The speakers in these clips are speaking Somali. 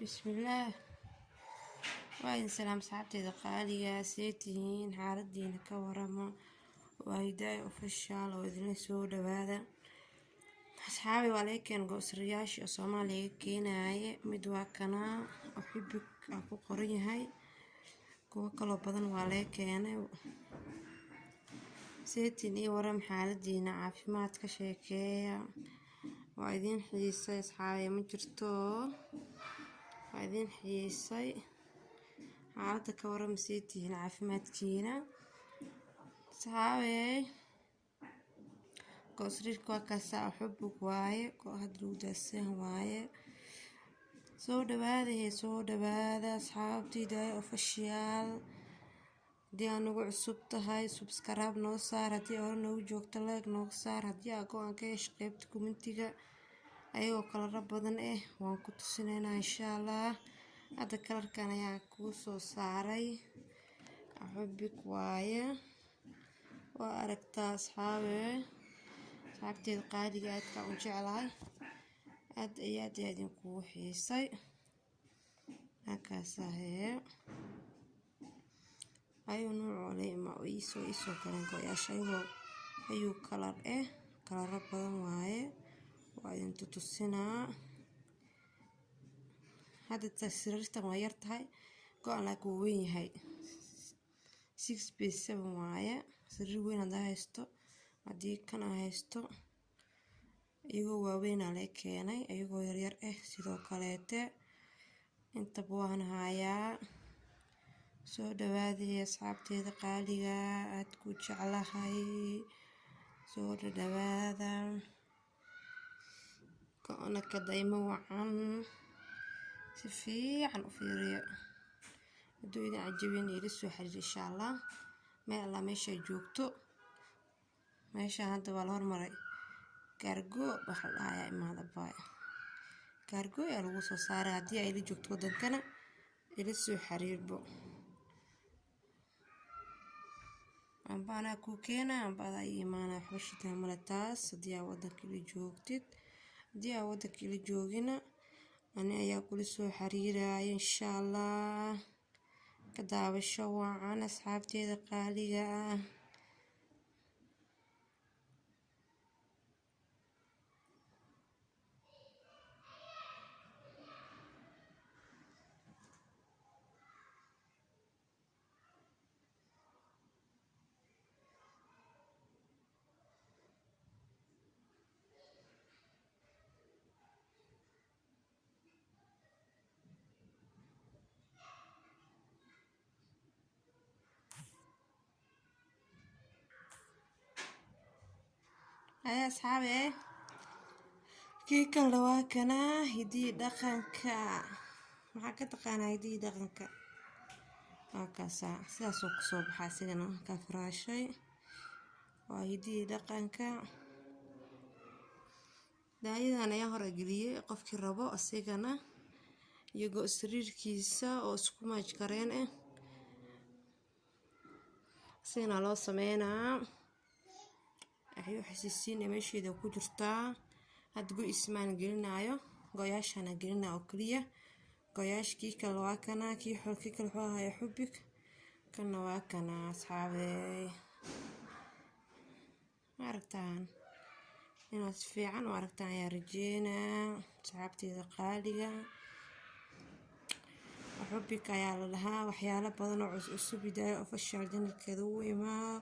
بسم الله. وإن سلام صاحبتي قالية سيتين حاردين كورما وهيداي وفشال وإذن سود هذا أصحابي ولكن قصرياش صومالي كيناي مدواكنا أحبك أكو قري هاي كو كلو بدن ولكن سيتين ورم حاردين عافيمات كشيكية وإذن حيسي أصحابي مجرتو وإذن حيسي عادة كورم سيتين عافيمات كينا صحابي قصريك وكاسا أحبك واي كو هدلو داسه واي سو دبادة صحابتي داي أوفشيال دي أنو عصوبتا هاي سبسكراب نو صار هدي أور نو جوكتا لايك نو صار هدي أقو أنكيش قيبت كومنتيغا أيو كلا ربضان وان كنتو سنينا إن شاء الله هذا كلر كان ياكو سو صاري أحبك واي وأركتا أصحابي صاحبتي القادي قاعد كون جعلها أد أياد يادين كو حيصي هكذا هي أيو نوع لي ما إيسو كلام قياش أيو كلر كلر ربضان واي وأيدين تتسنا هذا التسريرتا ويرتهاي قال لك وين هاي 6 بيس 7 واي سرير وين هذا هيستو هدي كان هيستو iyagoo waaweyn aa laga keenay iyagoo yaryar sidoo kaleete inta buuhan hayaa soo dhawaadii asxaabteeda qaaliga aad ku jeclahay soo dhawaada koona ka daymo wacan si fiican u fiiriyo haduu idin cajabin ila soo xiriir insha Allah meel alla meesha joogto meesha hadda waa la hormaray كارجو بحال هاي ما دباي كارجو يا لو سو صار هدي اي لي جوجتو ودنكنا الى سو حرير بو ام بانا كوكينا ام بادا ايمانا حوشتنا ملتاس دي ودنك لي جوجتد دي ودنك لي جوجينا انا ايا كل سو حريراي ان شاء الله كدابشو وعن اصحابتي قاليا يا أصحابي كيك الرواكنا هدي دقنكا maxaa ka taqaanaa hidii dhaqanka halkaasa sidaas oo kusoo baxaa sidana ka faraashay waa hidii dhaqanka daayadan ayaa hore geliyay qofkii rabo asigana iyagoo sariirkiisa oo isku maaj kareen sidana loo sameynaa ayuu xisiisiin meesheeda ku jirtaa hadgu ismaan gelinayo go'yaashana gelinaa oo kaliya go'yaashkii kala waa kana kii xulkii kala xoohaya xubik kana waa kana asxaabey aragtaan inaad fiican u aragtaan ayaa rajeynaa asxaabteeda qaaliga xubik ayaa la dhahaa waxyaalo badan oo cusub hidaayo official channelkeeda u imaa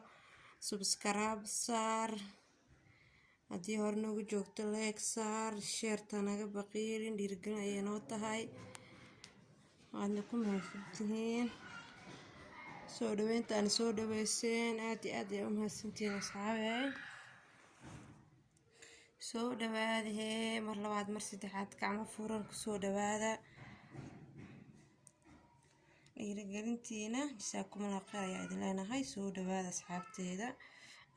subscribe saar haddii hore noogu joogto like saar sheerta naga baqiilin dhiirigelin ayay noo tahay waadna ku mahadsantihiin soo dhaweynta aan soo dhaweyseen aad iyo aad ay u mahadsantihiin asxaabey soo dhawaadee mar labaad mar saddexaad gacmo furan ku soo dhawaada dhiirigelintiina jasaakumullahu khayr ayaa idin leenahay soo dhawaada asxaabteeda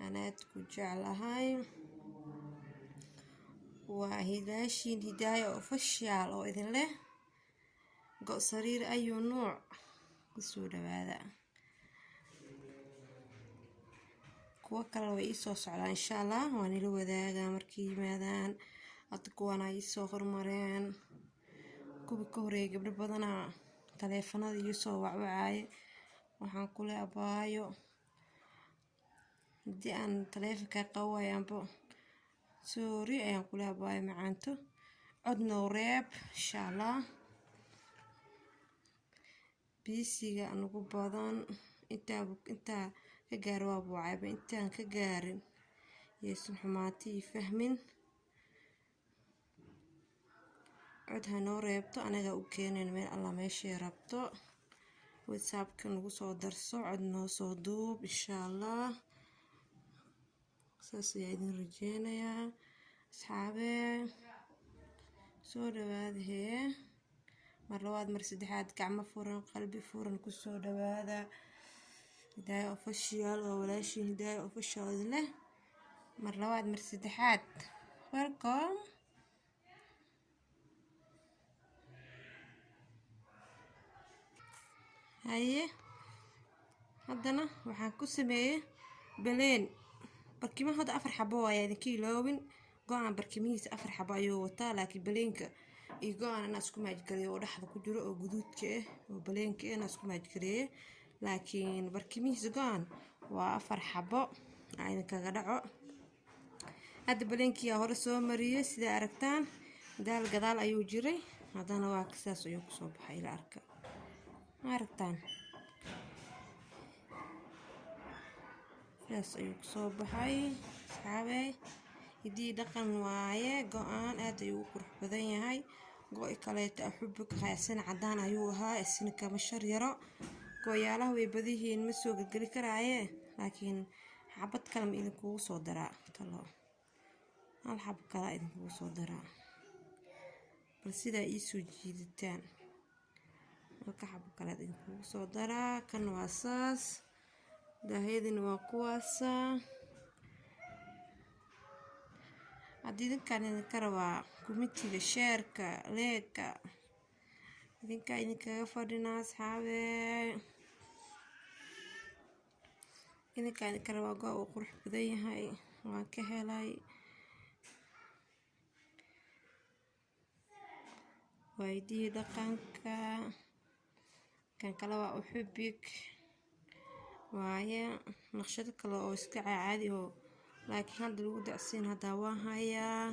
anaad ku jeclahay waa hidaashiin hidaayo official oo idin leh go sariir ayuu nooc ku soo dhawaada kuwa kale way soo socdaan insha Allah waan ila wadaagaa markii yimaadaan hadda kuwana ay soo hormareen kubi ka horeeyay gabdho badanaa taleefanada iyo soo wacwacaaye waxaan kule abaayo haddii aan taleefanka qawayaanbo sorry ayaan kule abaayo macaanto cod noo reeb insha allah bisiga anugu badan intaa ka gaar waa buucayba intaan ka gaarin yeesan xumaatii fahmin cod hanoo reebto anaga u keeneen meel alla meeshay rabto whatsappka nagu soo darso cod noo soo duub insha allah saas ayaa idin rajeynayaa asxaabee soo dhawaada hee mar labaad mar saddexaad gacmo furan qalbi furan kusoo dhawaada Hidaayo Official oo walaashiin Hidaayo Official leh mar labaad mar saddexaad welcome haye haddana waxaan ku sameeyay baleen barkimo hadda 4 xabo waaye idinka iloobin go-aan barkimihiisa 4 xabo ayuu wataa laakiin baleenka iyo go-aan ana isku maajgareeyo oo dhaxda ku jiro oo guduudka ah oo baleenka ana isku maajgareeyo laakiin barkimihiisa go-aan waa 4 xabo ayna kaga dhaco hadda baleenkii hore soo mariyay sida aragtaan daal gadaal ayuu jiray haddana waa kasaas ayuu ku soo baxay ila arka aragtaan saas ayuu ku soo baxay saxaabay idii dhaqan waaye go-aan aad ayuu u qurux badan yahay go-i kaleeta xubbi haysan cadaan ayuu ahaa isna kama shar yaro gooyaalaha way badihiin ma soo gelgeli karaaye laakiin xabad kale ma idinkugu soo daraa talo hal xab kale idinkugu soo daraa bal sidaa ii soo jiiditaan halka xab kale idinkugu soo daraa kan waa saas daahiyadina waa kuwaasa haddii idinkaan idinka rabaa kumitiga sheerka leeka idinkaga fadhinaa asxaabee idinkaan idinka rabaa go uu qurux badan yahay waan ka helay waydii dhaqanka kan kale waa uxubig waaye naqshado kale oo iska caadi oo laakiin hadda lagu dacsiin hadda waa hayaa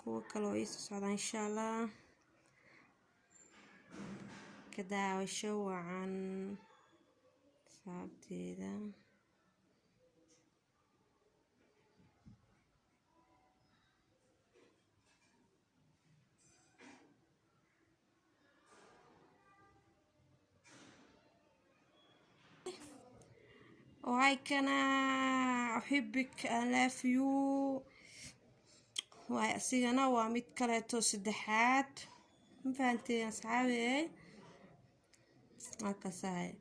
kuwa kale oo isu socdaan insha allah ka daawasho wacan saabteeda وهيكنا أحبك I love you واي أسيغنا واميد كاليتو سدحات مفانتين أصحابي هكذا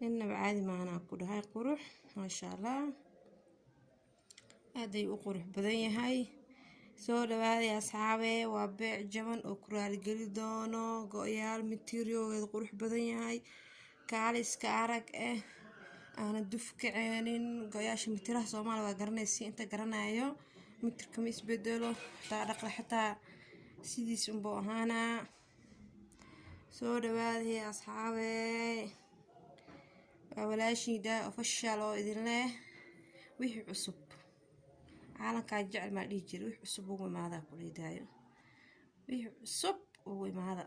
إنه بعادي معنا أكل هاي قروح ما شاء الله هذا يقروح بدني هاي سو دواada يا أصحابي وابيع جبن وكرال قلدونو قويال متيريو هذا قروح badan yahay kaaliska arag أنا دفك عينين قياش متره صومال وقرنيسي أنت قرنايو متر كميس بدلو تعرق حتى سيديس بوهانا سو دواada يا أصحابي ولاashii Hidaayo Official oo idin leh wixii cusub caalanka jecel ma dhigi jiray wixii cusub ugu imaada ku Hidaayo wixii cusub ugu imaada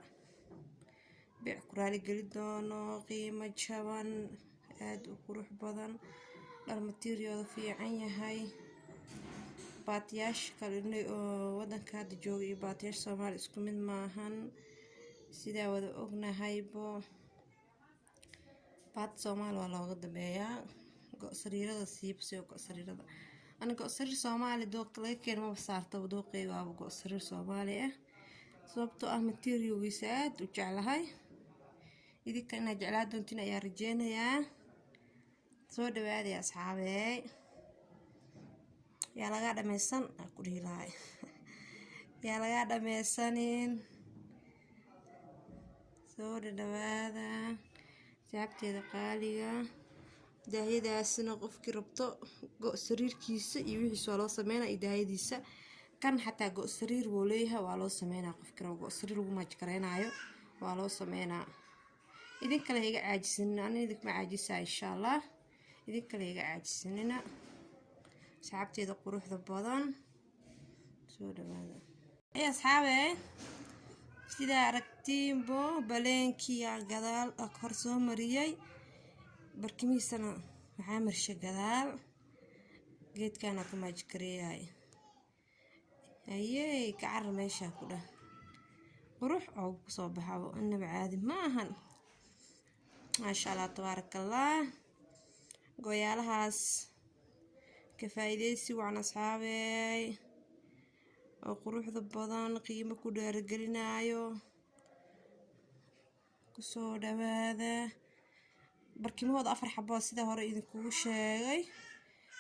bic kuraali gali doono qiimo jaban aad u qurux badan dhar material fiican yahay baatiyaasha kale oo wadanka hadda jooga iyo baatiyaasha Soomaali isku mid maahan sida wada ognahay baat Soomaali waa looga dambeeyaa go-sariirada siibsi oo go-sariirada أنا go-sariir Soomaali dooq laga keenay ma saarto dooqeyga waa go-sariir Soomaali sababtoo ah material-giisa aad u jeclahay idinka inaad jeclaa doontiin ayaa rajeynayaa soo dhawaada ya asxaabey yaa laga dhameysan ku dhiilahay yaa laga dhameysanin soo dhawaada saabteeda qaaliga daahiyadaasna qofkii rabto go-sariirkiisa iyo wixiisa loo sameeyay daahiyadiisa كان حتى جو سرير وليها والو سمينا قف كرا جو سرير وما جكرينايو والو سمينا إذن كلا هيجا عاجسين أنا إذن ما عاجسها إن شاء الله إذن كلا هيجا عاجسيننا سحبتي ذا قروح ذا بضان سودا هذا يا أصحابي سيدا aragtiin bo baleenkii gadaal kor soo mariyay barkimiisana waxaa marshay gadaal geedkana ku majkareeyay ayay ka car meesha ku dhan qurux oo ku soo baxo inaba caadi ma ahan maasha Allah tabarakallah gooyalahaas ka faa'iideysi waan asxaabay oo quruxda badan qiimo ku dheergelinayo ku soo dhawaada barkimooda 4 xabo sida hore idinku sheegay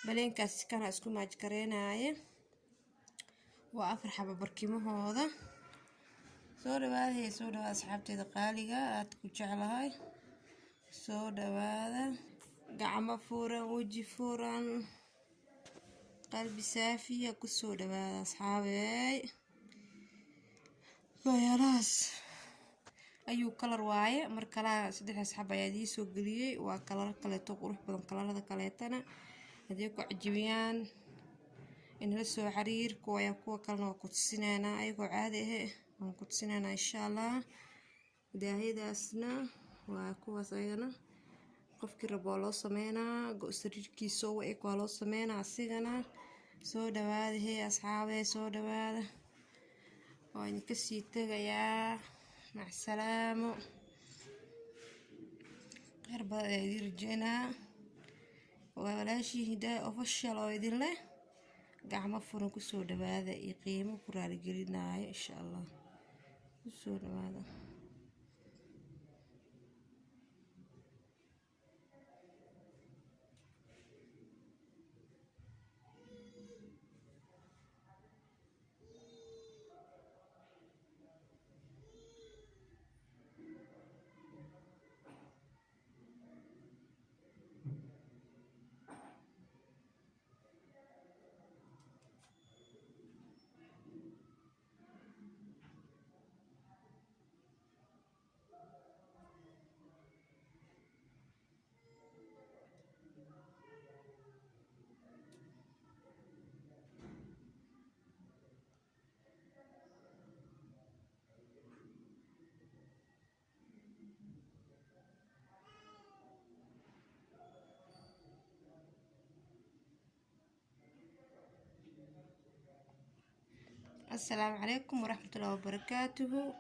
baleenkaas kana isku maaj kareenaye waa 4 xabo barkimooda soo dhawaada asxaabteeda qaaliga aad ku jeclahay soo dhawaada gacmo furan waji furan qalbi saafiya ku soo dhawaada asxaabay bayaraas ayuu kalar waaye mar kala 3 asxaab ayaa ii soo galiyay waa kalar kale to qurux badan kalarada kaleetana hadii ku cajibiyaan in la soo xiriir kuwa kalena ku tusinayna ayagoo caadi ah waan ku tusinayna insha Allah daahidaasna waa kuwaas ayana qofkii rabo loo sameeyna go sariirkiisa oo ay loo sameeyna asigana soo dhawaada asxaabay soo dhawaada waan ka sii tagayaa مع السلامة غير بقى يرجعنا ولا شيء هدا official oo idin leh gacmo furan ku soo dhawaada iyo qiimo ku raali gelinayo insha Allah ku soo dhawaada السلام عليكم ورحمة الله وبركاته.